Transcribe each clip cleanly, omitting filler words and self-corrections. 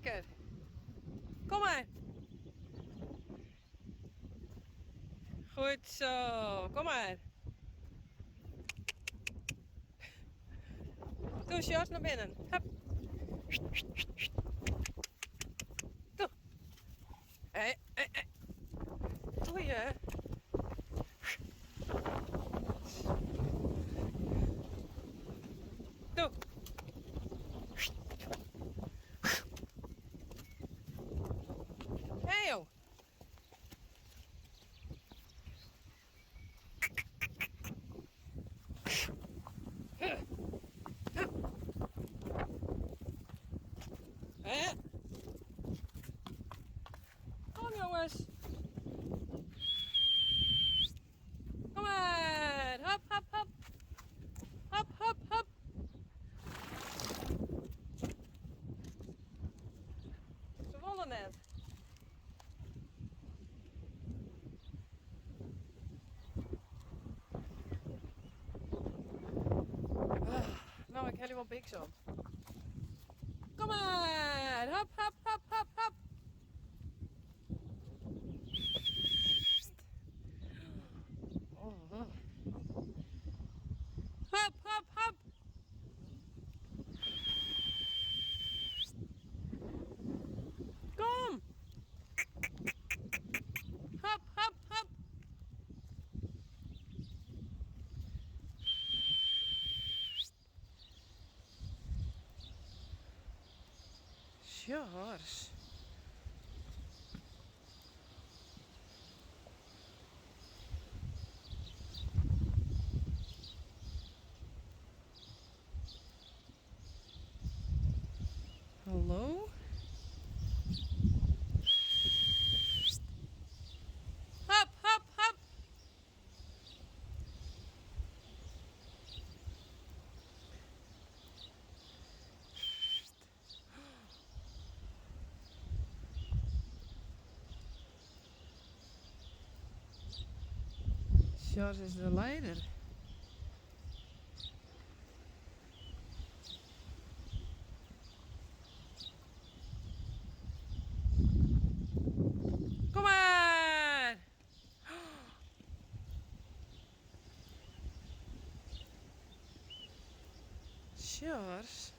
Lekker. Kom maar. Goed zo. Kom maar. Doe, Sjors, naar binnen. Hup. Doe. Hé, hé, hé. Doe je. Doe. Hé, joh. Hé. Kom, jongens. Kom maar. Hop, hop, hop. Hop, hop, hop. Ze wonnen net. Nou, ik helemaal biks op. Kom maar. Hop, hop, hop, hop, hop. Oh. Hop, hop, hop. Kom. Hop, hop, hop. Sjors. Hallo? Hop, hop, hop. Sjors is de leider. Kom maar. Sjors.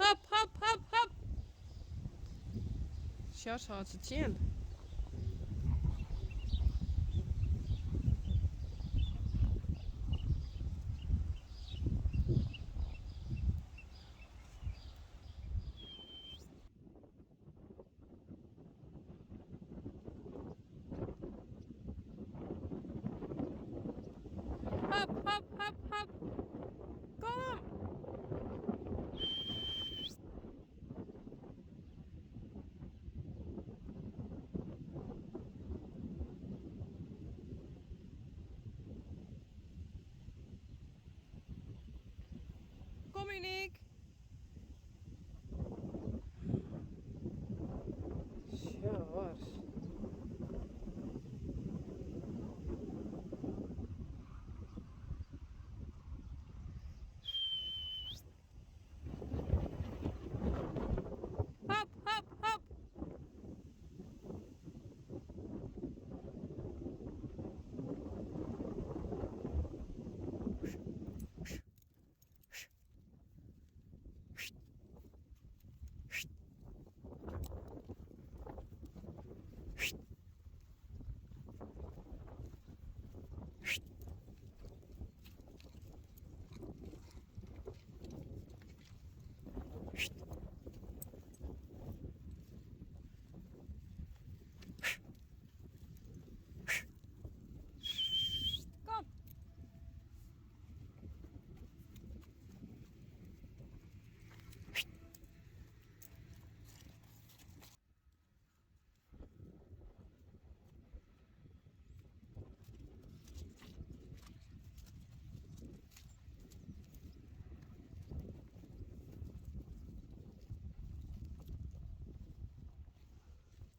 Hop, hop, hop, hop. Sjors houdt het in. Hop, hop, hop, hop. Kom. Kom, Uniek. Sjors. Hop, hop, hop.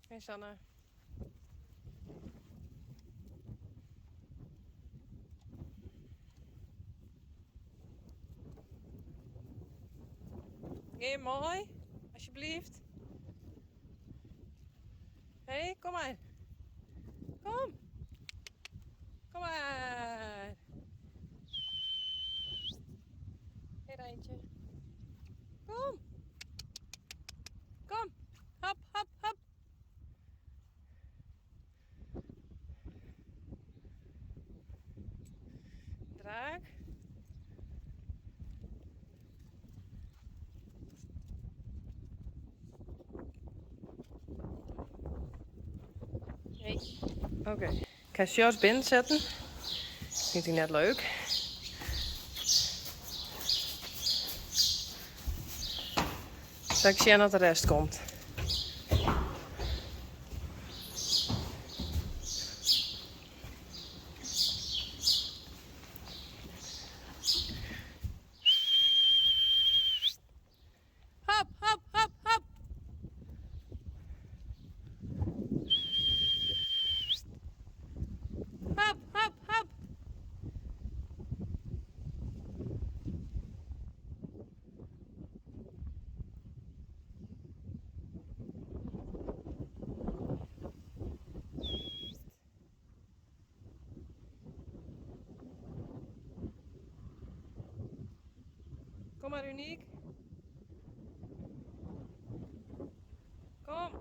Hey Sanne. Heel mooi. Alsjeblieft. Hé, hey, kom maar. Kom. Kom maar. Hé, Rijntje. Kom. Kom. Hop, hop, hop. Draak. Hey. Oké. Ik ga Sjors binnen zetten. Vindt hij net leuk. Zal ik zien dat de rest komt. Hop, hop, hop, hop. Hop, hop, hop. Kom maar, Uniek. Kom.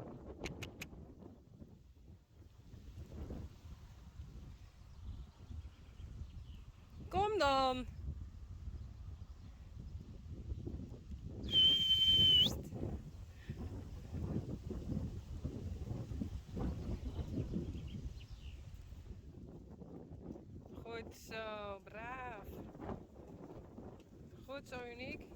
Kom dan. Goed zo, braaf. Goed zo, Uniek.